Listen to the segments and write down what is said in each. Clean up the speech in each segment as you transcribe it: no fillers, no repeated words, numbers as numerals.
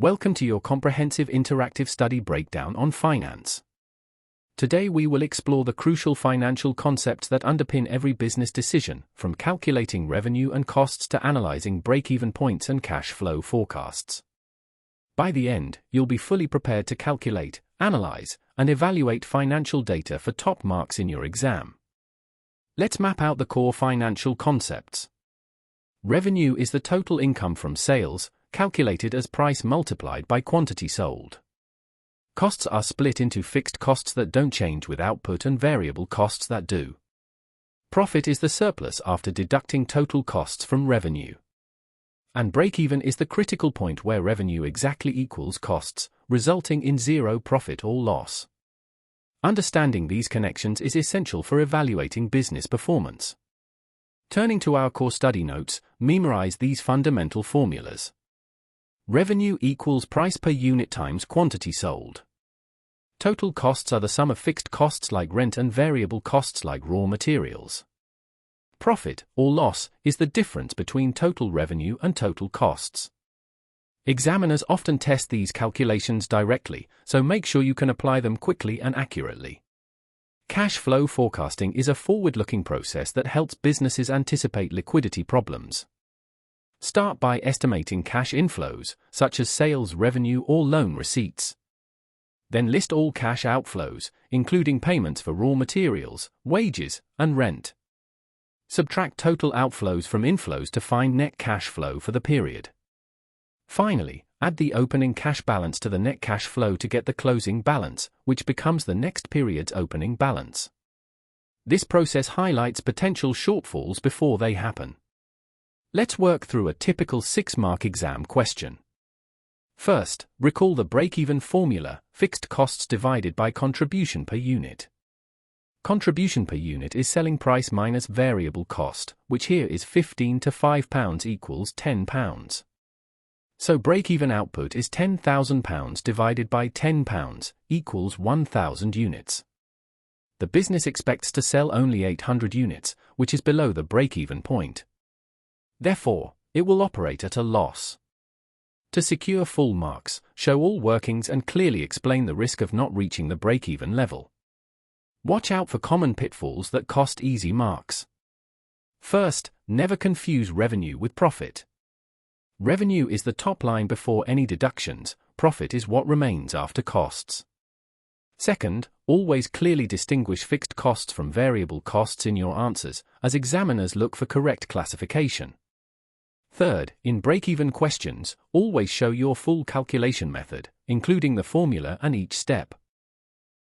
Welcome to your comprehensive interactive study breakdown on finance. Today we will explore the crucial financial concepts that underpin every business decision, from calculating revenue and costs to analyzing break-even points and cash flow forecasts. By the end, you'll be fully prepared to calculate, analyze, and evaluate financial data for top marks in your exam. Let's map out the core financial concepts. Revenue is the total income from sales, calculated as price multiplied by quantity sold. Costs are split into fixed costs that don't change with output and variable costs that do. Profit is the surplus after deducting total costs from revenue. And break-even is the critical point where revenue exactly equals costs, resulting in zero profit or loss. Understanding these connections is essential for evaluating business performance. Turning to our core study notes, memorize these fundamental formulas. Revenue equals price per unit times quantity sold. Total costs are the sum of fixed costs like rent and variable costs like raw materials. Profit, or loss, is the difference between total revenue and total costs. Examiners often test these calculations directly, so make sure you can apply them quickly and accurately. Cash flow forecasting is a forward-looking process that helps businesses anticipate liquidity problems. Start by estimating cash inflows, such as sales revenue or loan receipts. Then list all cash outflows, including payments for raw materials, wages, and rent. Subtract total outflows from inflows to find net cash flow for the period. Finally, add the opening cash balance to the net cash flow to get the closing balance, which becomes the next period's opening balance. This process highlights potential shortfalls before they happen. Let's work through a typical 6-mark exam question. First, recall the break-even formula, fixed costs divided by contribution per unit. Contribution per unit is selling price minus variable cost, which here is 15 to £5 equals £10. So break-even output is £10,000 divided by £10 equals 1,000 units. The business expects to sell only 800 units, which is below the break-even point. Therefore, it will operate at a loss. To secure full marks, show all workings and clearly explain the risk of not reaching the break-even level. Watch out for common pitfalls that cost easy marks. First, never confuse revenue with profit. Revenue is the top line before any deductions, profit is what remains after costs. Second, always clearly distinguish fixed costs from variable costs in your answers, as examiners look for correct classification. Third, in break-even questions, always show your full calculation method, including the formula and each step.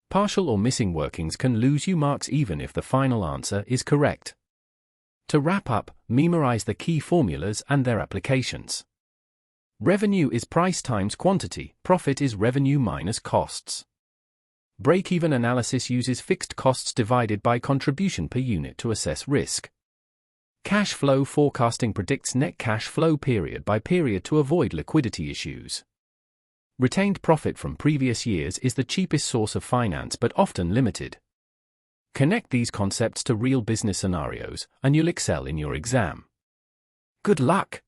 Partial or missing workings can lose you marks even if the final answer is correct. To wrap up, memorize the key formulas and their applications. Revenue is price times quantity, profit is revenue minus costs. Break-even analysis uses fixed costs divided by contribution per unit to assess risk. Cash flow forecasting predicts net cash flow period by period to avoid liquidity issues. Retained profit from previous years is the cheapest source of finance but often limited. Connect these concepts to real business scenarios, and you'll excel in your exam. Good luck!